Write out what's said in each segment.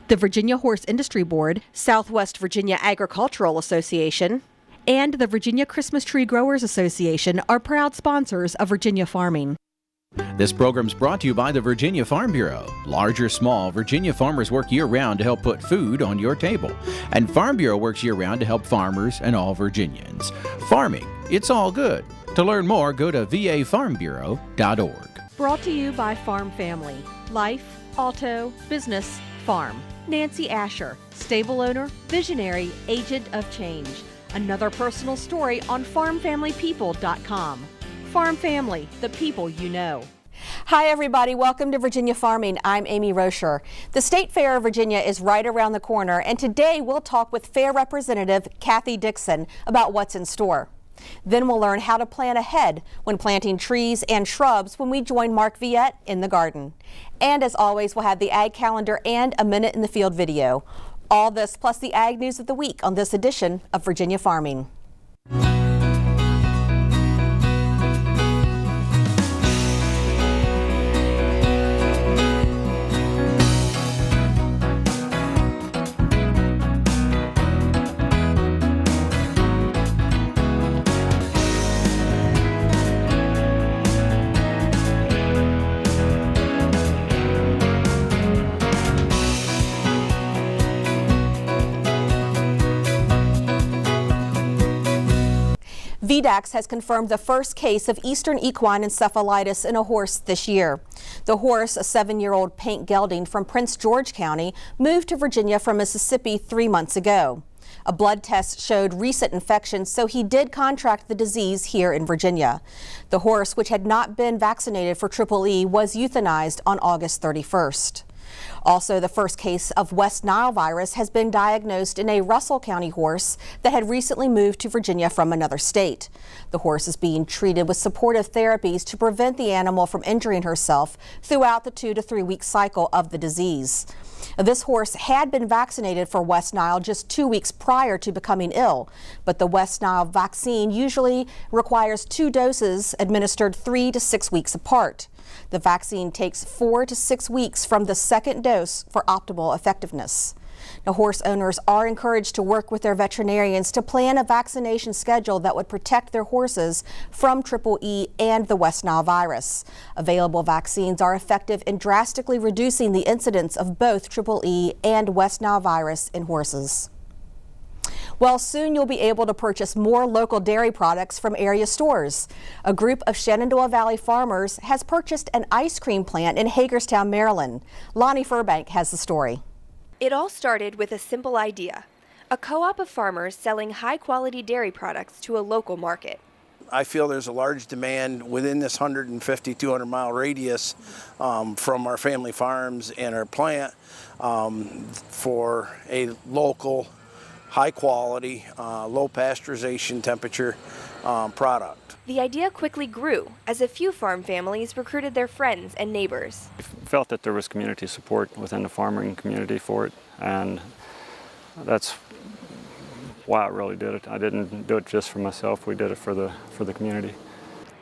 the Virginia Horse Industry Board, Southwest Virginia Agricultural Association, and the Virginia Christmas Tree Growers Association are proud sponsors of Virginia farming. This program's brought to you by the Virginia Farm Bureau. Large or small, Virginia farmers work year-round to help put food on your table. And Farm Bureau works year-round to help farmers and all Virginians. Farming, it's all good. To learn more, go to vafarmbureau.org. Brought to you by Farm Family. Life, auto, business, farm. Nancy Asher, stable owner, visionary, agent of change. Another personal story on farmfamilypeople.com. Farm Family, the people you know. Hi everybody, welcome to Virginia Farming. I'm Amy Rocher. The State Fair of Virginia is right around the corner, and today we'll talk with Fair Representative Kathy Dixon about what's in store. Then we'll learn how to plan ahead when planting trees and shrubs when we join Mark Viette in the garden. And as always, we'll have the Ag Calendar and a Minute in the Field video. All this plus the Ag News of the Week on this edition of Virginia Farming. VDAX has confirmed the first case of Eastern equine encephalitis in a horse this year. The horse, a 7-year-old paint gelding from Prince George County, moved to Virginia from Mississippi 3 months ago. A blood test showed recent infection, so he did contract the disease here in Virginia. The horse, which had not been vaccinated for Triple E, was euthanized on August 31st. Also, the first case of West Nile virus has been diagnosed in a Russell County horse that had recently moved to Virginia from another state. The horse is being treated with supportive therapies to prevent the animal from injuring herself throughout the 2 to 3 week cycle of the disease. This horse had been vaccinated for West Nile just 2 weeks prior to becoming ill, but the West Nile vaccine usually requires 2 doses administered 3 to 6 weeks apart. The vaccine takes 4 to 6 weeks from the second dose for optimal effectiveness. Now, horse owners are encouraged to work with their veterinarians to plan a vaccination schedule that would protect their horses from Triple E and the West Nile virus. Available vaccines are effective in drastically reducing the incidence of both Triple E and West Nile virus in horses. Well, soon you'll be able to purchase more local dairy products from area stores. A group of Shenandoah Valley farmers has purchased an ice cream plant in Hagerstown, Maryland. Lonnie Furbank has the story. It all started with a simple idea: a co-op of farmers selling high-quality dairy products to a local market. I feel there's a large demand within this 150, 200-mile radius from our family farms and our plant for a local, high-quality, low pasteurization temperature product. The idea quickly grew as a few farm families recruited their friends and neighbors. I felt that there was community support within the farming community for it, and that's why I really did it. I didn't do it just for myself, we did it for the community.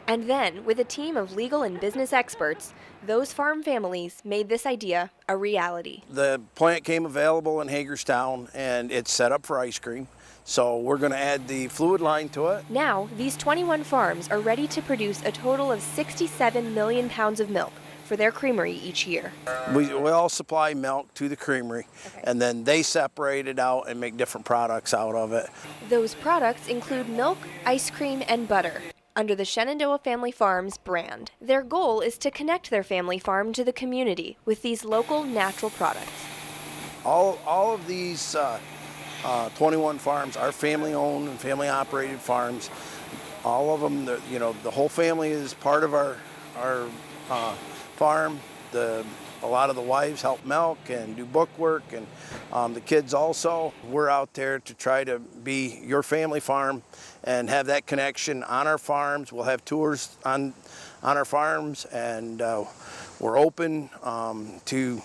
And then, with a team of legal and business experts, those farm families made this idea a reality. The plant came available in Hagerstown, and it's set up for ice cream. So we're going to add the fluid line to it. Now, these 21 farms are ready to produce a total of 67 million pounds of milk for their creamery each year. We all supply milk to the creamery, and then they separate it out and make different products out of it. Those products include milk, ice cream, and butter, under the Shenandoah Family Farms brand. Their goal is to connect their family farm to the community with these local natural products. All of these 21 farms are family-owned and family-operated farms. All of them, the whole family is part of our farm. A lot of the wives help milk and do book work, and the kids also. We're out there to try to be your family farm and have that connection on our farms. We'll have tours on our farms, and we're open to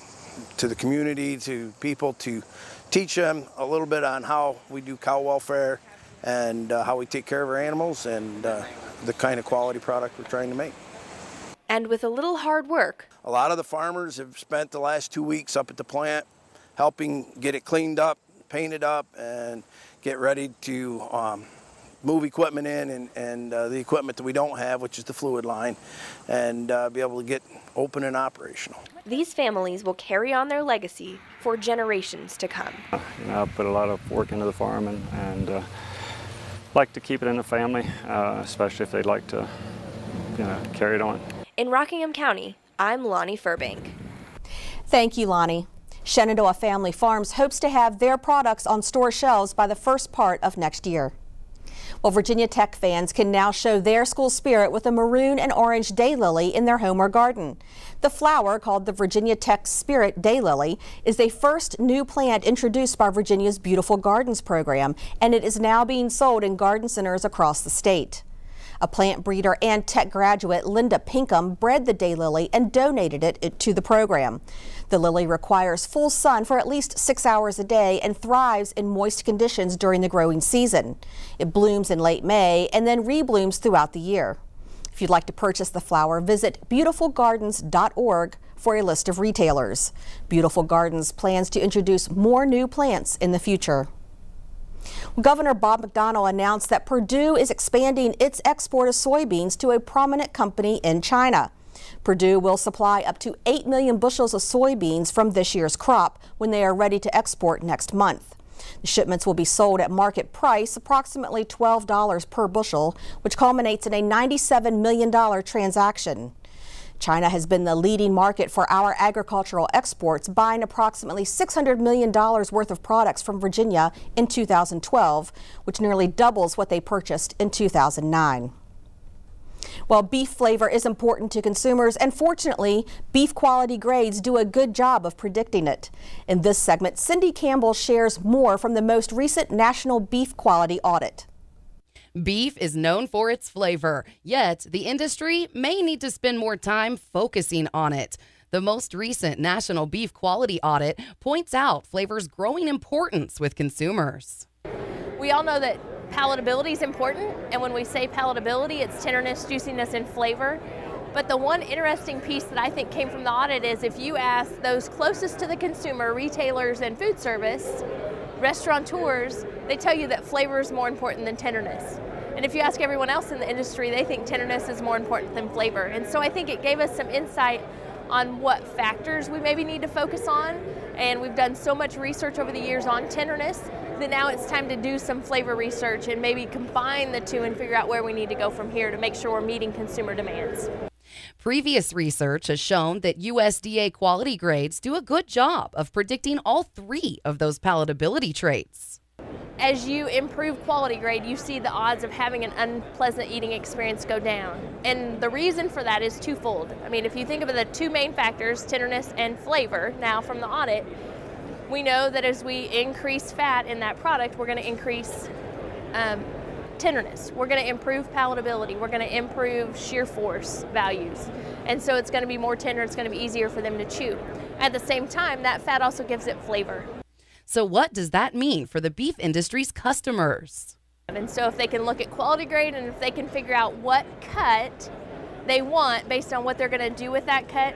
the community, to people, to teach them a little bit on how we do cow welfare and how we take care of our animals and the kind of quality product we're trying to make. And with a little hard work, a lot of the farmers have spent the last 2 weeks up at the plant helping get it cleaned up, painted up, and get ready to move equipment in and the equipment that we don't have, which is the fluid line, and be able to get open and operational. These families will carry on their legacy for generations to come. I put a lot of work into the farm and like to keep it in the family, especially if they'd like to carry it on. In Rockingham County, I'm Lonnie Furbank. Thank you, Lonnie. Shenandoah Family Farms hopes to have their products on store shelves by the first part of next year. Well, Virginia Tech fans can now show their school spirit with a maroon and orange daylily in their home or garden. The flower, called the Virginia Tech Spirit Daylily, is the first new plant introduced by Virginia's Beautiful Gardens program, and it is now being sold in garden centers across the state. A plant breeder and tech graduate, Linda Pinkham, bred the daylily and donated it to the program. The lily requires full sun for at least 6 hours a day and thrives in moist conditions during the growing season. It blooms in late May and then reblooms throughout the year. If you'd like to purchase the flower, visit beautifulgardens.org for a list of retailers. Beautiful Gardens plans to introduce more new plants in the future. Governor Bob McDonnell announced that Purdue is expanding its export of soybeans to a prominent company in China. Purdue will supply up to 8 million bushels of soybeans from this year's crop when they are ready to export next month. The shipments will be sold at market price, approximately $12 per bushel, which culminates in a $97 million transaction. China has been the leading market for our agricultural exports, buying approximately $600 million worth of products from Virginia in 2012, which nearly doubles what they purchased in 2009. Well, beef flavor is important to consumers, and fortunately, beef quality grades do a good job of predicting it. In this segment, Cindy Campbell shares more from the most recent National Beef Quality Audit. Beef is known for its flavor, yet the industry may need to spend more time focusing on it. The most recent National Beef Quality Audit points out flavor's growing importance with consumers. We all know that palatability is important, and when we say palatability, it's tenderness, juiciness, and flavor. But the one interesting piece that I think came from the audit is if you ask those closest to the consumer, retailers and food service, restaurateurs, they tell you that flavor is more important than tenderness. And if you ask everyone else in the industry, they think tenderness is more important than flavor. And so I think it gave us some insight on what factors we maybe need to focus on. And we've done so much research over the years on tenderness that now it's time to do some flavor research and maybe combine the two and figure out where we need to go from here to make sure we're meeting consumer demands. Previous research has shown that USDA quality grades do a good job of predicting all three of those palatability traits. As you improve quality grade, you see the odds of having an unpleasant eating experience go down. And the reason for that is twofold. I mean, if you think of the two main factors, tenderness and flavor, now from the audit, we know that as we increase fat in that product, we're going to increase tenderness. We're going to improve palatability. We're going to improve shear force values. And so it's going to be more tender. It's going to be easier for them to chew. At the same time, that fat also gives it flavor. So what does that mean for the beef industry's customers? And so if they can look at quality grade and if they can figure out what cut they want based on what they're going to do with that cut,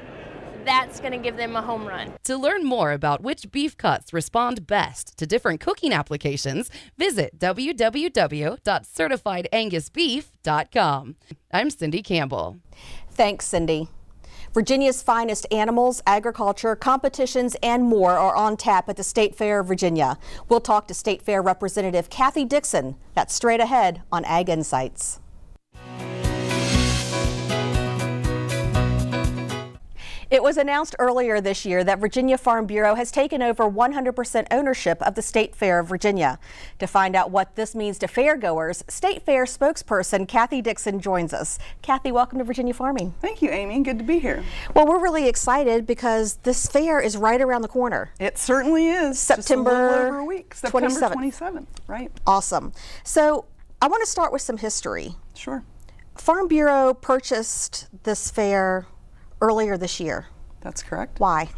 that's going to give them a home run. To learn more about which beef cuts respond best to different cooking applications, visit www.certifiedangusbeef.com. I'm Cindy Campbell. Thanks, Cindy. Virginia's finest animals, agriculture, competitions, and more are on tap at the State Fair of Virginia. We'll talk to State Fair Representative Kathy Dixon. That's straight ahead on Ag Insights. It was announced earlier this year that Virginia Farm Bureau has taken over 100% ownership of the State Fair of Virginia. To find out what this means to fairgoers, State Fair spokesperson Kathy Dixon joins us. Kathy, welcome to Virginia Farming. Thank you, Amy. Good to be here. Well, we're really excited because this fair is right around the corner. It certainly is. September just a little over a week. September 27th. 27th, right. Awesome. So I want to start with some history. Sure. Farm Bureau purchased this fair earlier this year. That's correct. Why?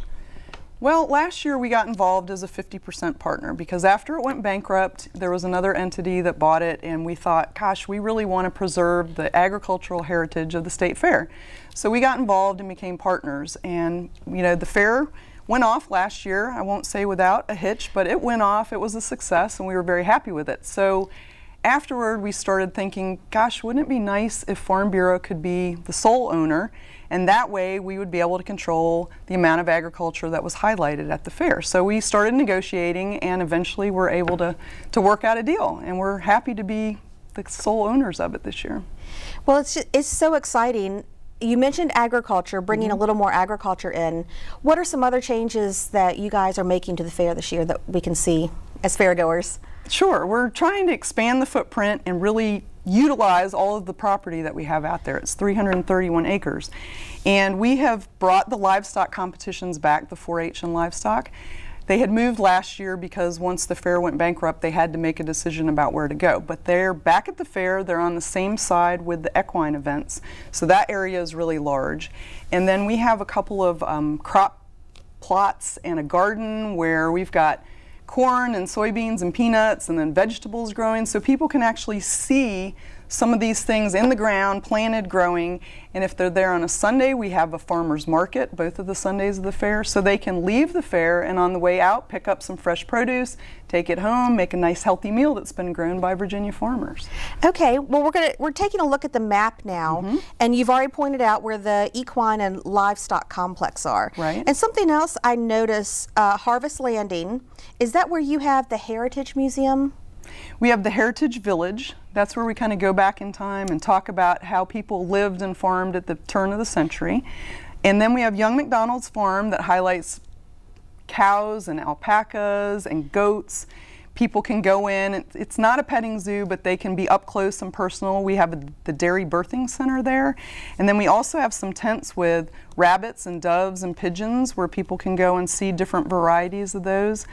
Well, last year we got involved as a 50% partner because after it went bankrupt, there was another entity that bought it, and we thought, gosh, we really want to preserve the agricultural heritage of the State Fair. So we got involved and became partners, and you know, the fair went off last year. I won't say without a hitch, but it went off. It was a success, and we were very happy with it. So afterward, we started thinking, gosh, wouldn't it be nice if Farm Bureau could be the sole owner, and that way we would be able to control the amount of agriculture that was highlighted at the fair. So we started negotiating, and eventually we're able to work out a deal, and we're happy to be the sole owners of it this year. Well, it's so exciting. You mentioned agriculture, bringing a little more agriculture in. What are some other changes that you guys are making to the fair this year that we can see as fairgoers? Sure, we're trying to expand the footprint and really utilize all of the property that we have out there. It's 331 acres. And we have brought the livestock competitions back, the 4-H and livestock. They had moved last year because once the fair went bankrupt, they had to make a decision about where to go. But they're back at the fair. They're on the same side with the equine events. So that area is really large. And then we have a couple of crop plots and a garden where we've got corn and soybeans and peanuts and then vegetables growing. So people can actually see some of these things in the ground, planted, growing. And if they're there on a Sunday, we have a farmer's market, both of the Sundays of the fair, so they can leave the fair and on the way out pick up some fresh produce, take it home, make a nice healthy meal that's been grown by Virginia farmers. Okay, well we're taking a look at the map now, and you've already pointed out where the equine and livestock complex are. Right. And something else I noticed, Harvest Landing, is that where you have the Heritage Museum? We have the Heritage Village. That's where we kind of go back in time and talk about how people lived and farmed at the turn of the century. And then we have Young McDonald's Farm that highlights cows and alpacas and goats. People can go in. It's not a petting zoo, but they can be up close and personal. We have the dairy birthing center there. And then we also have some tents with rabbits and doves and pigeons where people can go and see different varieties of those.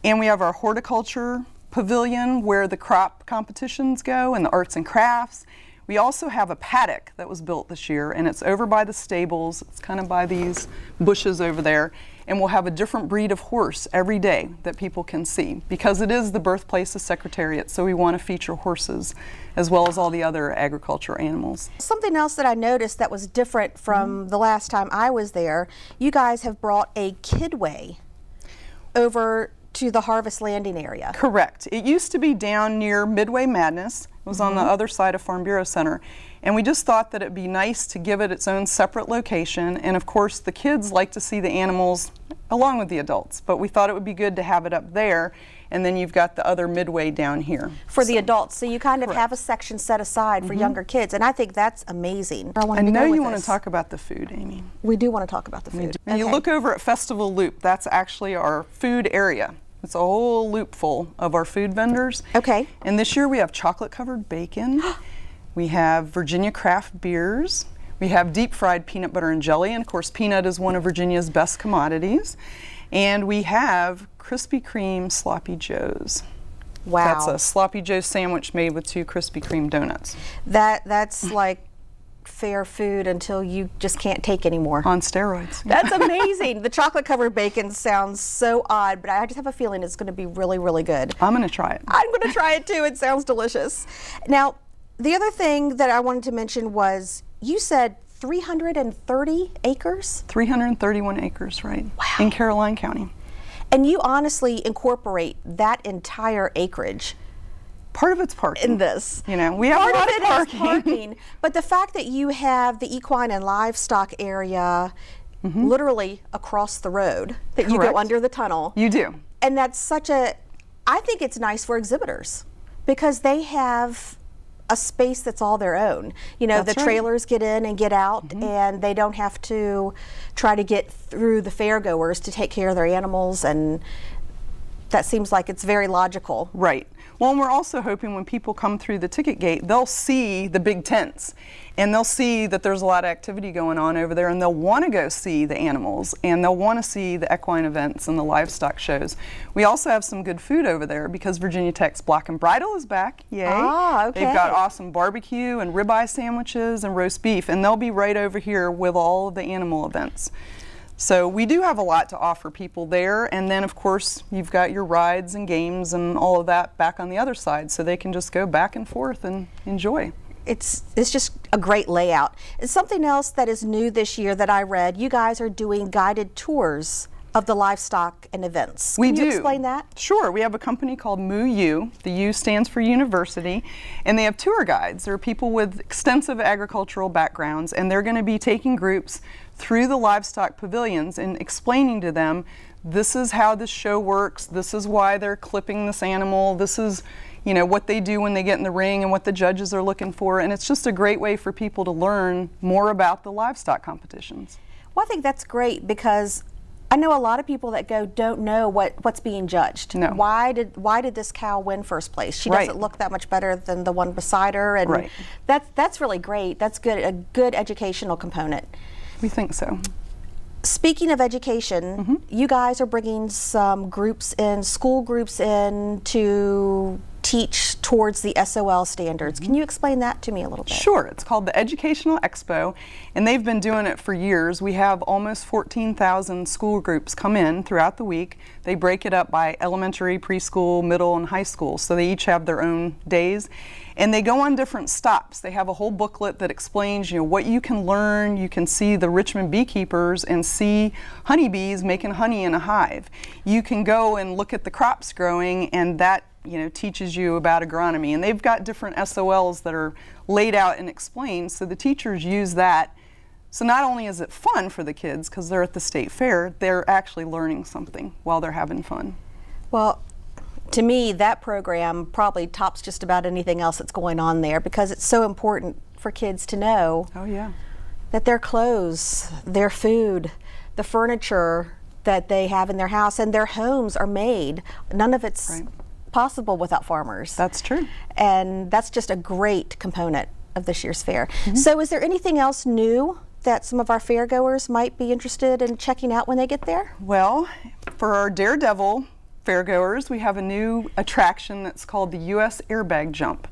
And we have our horticulture pavilion where the crop competitions go and the arts and crafts. We also have a paddock that was built this year, and it's over by the stables. It's kind of by these bushes over there, and we'll have a different breed of horse every day that people can see because it is the birthplace of Secretariat, so we want to feature horses as well as all the other agriculture animals. Something else that I noticed that was different from the last time I was there, you guys have brought a kidway over to the Harvest Landing area. Correct. It used to be down near Midway Madness. It was on the other side of Farm Bureau Center. And we just thought that it'd be nice to give it its own separate location. And of course, the kids like to see the animals along with the adults. But we thought it would be good to have it up there. And then you've got the other Midway down here. For the adults. So you kind of have a section set aside for younger kids. And I think that's amazing. I know you want to talk about the food, Amy. We do want to talk about the food. And you look over at Festival Loop. That's actually our food area. It's a whole loop full of our food vendors. Okay. And this year we have chocolate-covered bacon. We have Virginia craft beers. We have deep-fried peanut butter and jelly. And, of course, peanut is one of Virginia's best commodities. And we have Krispy Kreme Sloppy Joes. Wow. That's a Sloppy Joe sandwich made with 2 Krispy Kreme donuts. That's like fair food until you just can't take anymore. On steroids. That's amazing. The chocolate covered bacon sounds so odd, but I just have a feeling it's going to be really, really good. I'm going to try it. I'm going to try it too. It sounds delicious. Now, the other thing that I wanted to mention was you said 330 acres? 331 acres, right. Wow. In Caroline County. And you honestly incorporate that entire acreage. Part of it's parking. In this. You know, we have Part a lot of it of is parking. But the fact that you have the equine and livestock area literally across the road, that you go under the tunnel. You do. And that's such a, I think it's nice for exhibitors because they have a space that's all their own. You know, That's the right. trailers get in and get out and they don't have to try to get through the fairgoers to take care of their animals, and that seems like it's very logical. Right. Well, and we're also hoping when people come through the ticket gate, they'll see the big tents and they'll see that there's a lot of activity going on over there, and they'll want to go see the animals and they'll want to see the equine events and the livestock shows. We also have some good food over there because Virginia Tech's Black and Bridal is back. Yay. Ah, okay. They've got awesome barbecue and ribeye sandwiches and roast beef, and they'll be right over here with all of the animal events. So we do have a lot to offer people there, and then of course you've got your rides and games and all of that back on the other side, so they can just go back and forth and enjoy. It's just a great layout. It's something else that is new this year that I read. You guys are doing guided tours of the livestock and events. We Can you do. explain that? Sure. We have a company called MooU. The U stands for university, and they have tour guides. They're people with extensive agricultural backgrounds, and they're going to be taking groups through the livestock pavilions and explaining to them, this is how this show works, this is why they're clipping this animal, this is, you know, what they do when they get in the ring and what the judges are looking for, and it's just a great way for people to learn more about the livestock competitions. Well, I think that's great because I know a lot of people that go don't know what's being judged. No. Why did this cow win first place? She Right. doesn't look that much better than the one beside her, and Right. that's really great. That's good, a good educational component. We think so. Speaking of education, you guys are bringing some groups in, school groups in to teach towards the SOL standards. Can you explain that to me a little bit? Sure. It's called the Educational Expo, and they've been doing it for years. We have almost 14,000 school groups come in throughout the week. They break it up by elementary, preschool, middle, and high school, so they each have their own days. And they go on different stops. They have a whole booklet that explains, you know, what you can learn. You can see the Richmond beekeepers and see honeybees making honey in a hive. You can go and look at the crops growing, and that, you know, teaches you about agronomy. And they've got different SOLs that are laid out and explained, so the teachers use that. So not only is it fun for the kids because they're at the state fair, they're actually learning something while they're having fun. Well, to me, that program probably tops just about anything else that's going on there because it's so important for kids to know Oh yeah. that their clothes, their food, the furniture that they have in their house and their homes are made. None of it's Right. possible without farmers. That's true. And that's just a great component of this year's fair. So is there anything else new that some of our fair goers might be interested in checking out when they get there? Well, for our Daredevil fairgoers, we have a new attraction that's called the U.S. Airbag Jump.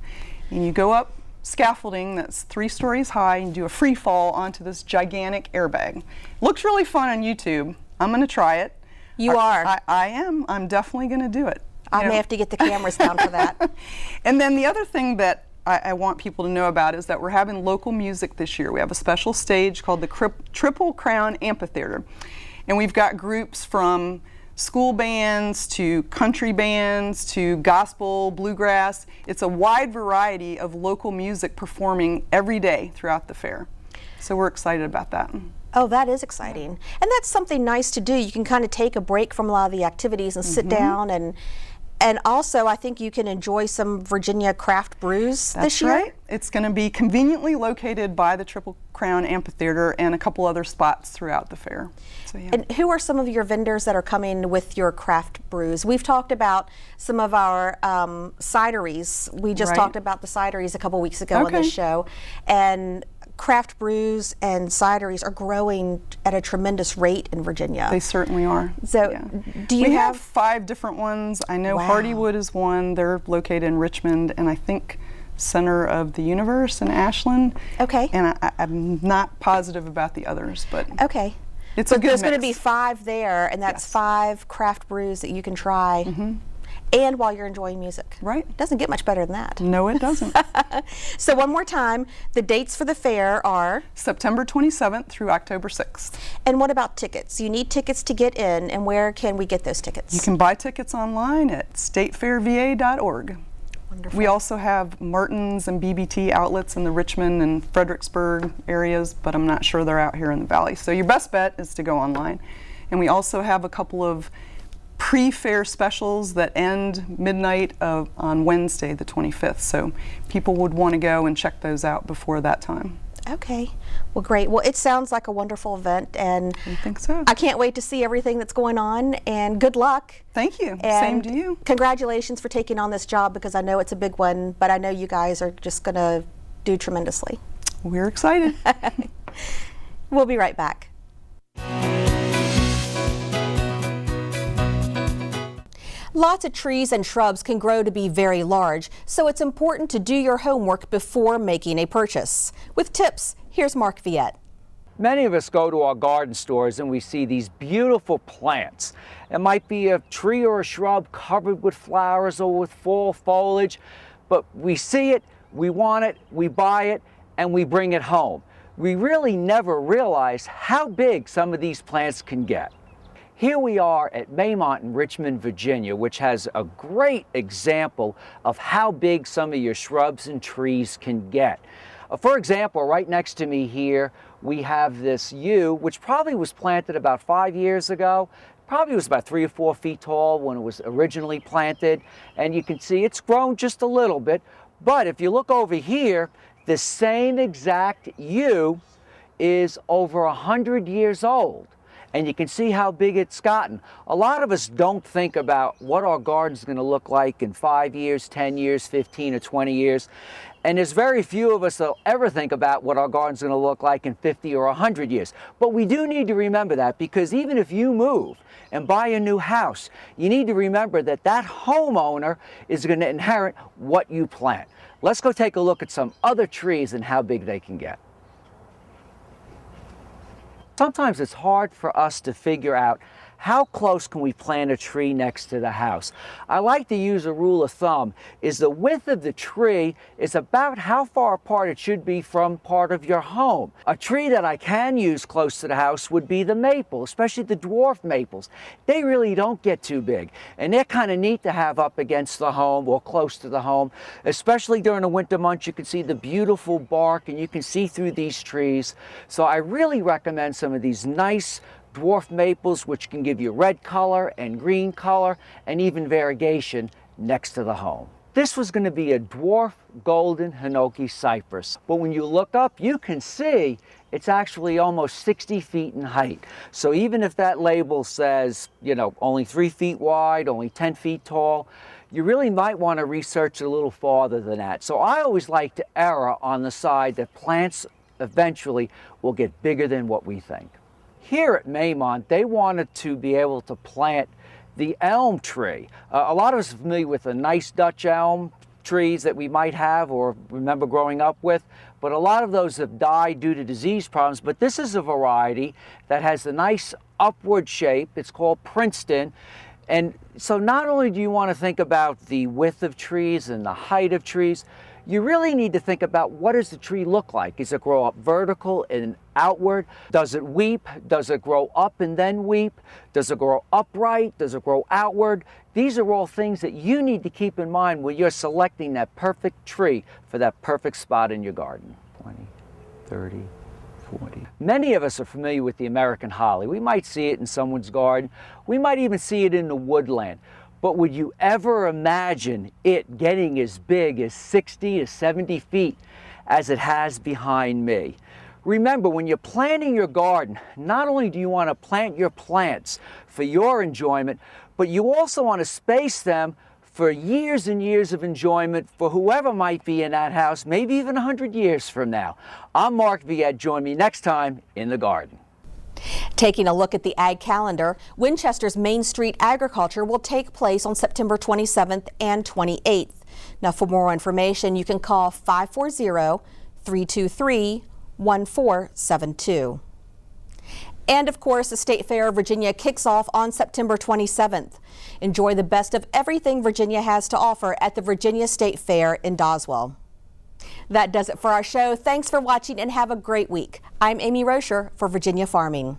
And you go up scaffolding that's 3 stories high and do a free fall onto this gigantic airbag. Looks really fun on YouTube. I'm going to try it. You are? I am. I'm definitely going to do it. I may have to get the cameras down for that. And then the other thing that I want people to know about is that we're having local music this year. We have a special stage called the Triple Crown Amphitheater. And we've got groups from school bands to country bands to gospel, bluegrass. It's a wide variety of local music performing every day throughout the fair. So we're excited about that. Oh, that is exciting. And that's something nice to do. You can kind of take a break from a lot of the activities and sit down and also I think you can enjoy some Virginia craft brews this year. That's right. It's going to be conveniently located by the Triple Crown Amphitheater and a couple other spots throughout the fair. So, yeah. And who are some of your vendors that are coming with your craft brews? We've talked about some of our cideries. We just Right. talked about the cideries a couple weeks ago on Okay. this show. And craft brews and cideries are growing at a tremendous rate in Virginia. They certainly are. So, Yeah. do you we have 5 different ones. I know Wow. Hardywood is one. They're located in Richmond, and I think Center of the Universe in Ashland. Okay. And I'm not positive about the others, but Okay. it's But a good there's going to be mix. 5 there, and that's Yes. 5 craft brews that you can try. And while you're enjoying music. Right. It doesn't get much better than that. No, it doesn't. So one more time, the dates for the fair are, September 27th through October 6th. and what about tickets? You need tickets to get in, and where can we get those tickets? You can buy tickets online at statefairva.org. Wonderful. We also have Martin's and BBT outlets in the Richmond and Fredericksburg areas, but I'm not sure they're out here in the valley. So your best bet is to go online. And we also have a couple of pre-fair specials that end midnight on Wednesday the 25th. So people would want to go and check those out before that time. Okay. Well, great. Well, it sounds like a wonderful event, and I think so. I can't wait to see everything that's going on, and good luck. Thank you. Same And to you. Congratulations for taking on this job, because I know it's a big one, but I know you guys are just going to do tremendously. We're excited. We'll be right back. Lots of trees and shrubs can grow to be very large, so it's important to do your homework before making a purchase. With tips, here's Mark Viette. Many of us go to our garden stores and we see these beautiful plants. It might be a tree or a shrub covered with flowers or with fall foliage, but we see it, we want it, we buy it, and we bring it home. We really never realize how big some of these plants can get. Here we are at Maymont in Richmond, Virginia, which has a great example of how big some of your shrubs and trees can get. For example, right next to me here, we have this yew, which probably was planted about 5 years ago. Probably was about 3 or 4 feet tall when it was originally planted. And you can see it's grown just a little bit. But if you look over here, the same exact yew is over 100 years old. And you can see how big it's gotten. A lot of us don't think about what our garden's going to look like in 5 years, 10 years, 15 or 20 years. And there's very few of us that'll ever think about what our garden's going to look like in 50 or 100 years. But we do need to remember that, because even if you move and buy a new house, you need to remember that that homeowner is going to inherit what you plant. Let's go take a look at some other trees and how big they can get. Sometimes it's hard for us to figure out how close can we plant a tree next to the house. I like to use a rule of thumb, is the width of the tree is about how far apart it should be from part of your home. A tree that I can use close to the house would be the maple, especially the dwarf maples. They really don't get too big, and they're kind of neat to have up against the home or close to the home. Especially during the winter months, you can see the beautiful bark and you can see through these trees. So I really recommend some of these nice dwarf maples, which can give you red color and green color and even variegation next to the home. This was going to be a dwarf golden hinoki cypress, but when you look up, you can see it's actually almost 60 feet in height. So even if that label says, you know, only 3 feet wide, only 10 feet tall, you really might want to research it a little farther than that. So I always like to err on the side that plants eventually will get bigger than what we think. Here at Maymont, they wanted to be able to plant the elm tree. A lot of us are familiar with the nice Dutch elm trees that we might have or remember growing up with, but a lot of those have died due to disease problems. But this is a variety that has a nice upward shape. It's called Princeton. And so not only do you want to think about the width of trees and the height of trees, you really need to think about, what does the tree look like? Does it grow up vertical and outward? Does it weep? Does it grow up and then weep? Does it grow upright? Does it grow outward? These are all things that you need to keep in mind when you're selecting that perfect tree for that perfect spot in your garden. 20, 30, 40. Many of us are familiar with the American holly. We might see it in someone's garden. We might even see it in the woodland. But would you ever imagine it getting as big as 60 to 70 feet as it has behind me? Remember, when you're planting your garden, not only do you want to plant your plants for your enjoyment, but you also want to space them for years and years of enjoyment for whoever might be in that house, maybe even 100 years from now. I'm Mark Viette. Join me next time in the garden. Taking a look at the ag calendar, Winchester's Main Street Agriculture will take place on September 27th and 28th. Now, for more information, you can call 540-323-1472. And of course, the State Fair of Virginia kicks off on September 27th. Enjoy the best of everything Virginia has to offer at the Virginia State Fair in Doswell. That does it for our show. Thanks for watching and have a great week. I'm Amy Rocher for Virginia Farming.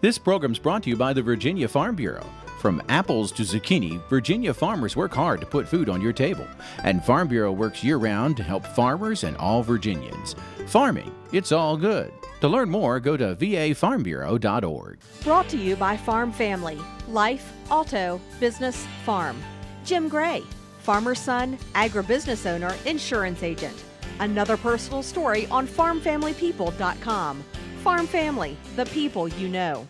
This program is brought to you by the Virginia Farm Bureau. From apples to zucchini, Virginia farmers work hard to put food on your table. And Farm Bureau works year-round to help farmers and all Virginians. Farming, it's all good. To learn more, go to vafarmbureau.org. Brought to you by Farm Family, Life, Auto, Business, Farm. Jim Gray, farmer's son, agribusiness owner, insurance agent. Another personal story on farmfamilypeople.com. Farm Family, the people you know.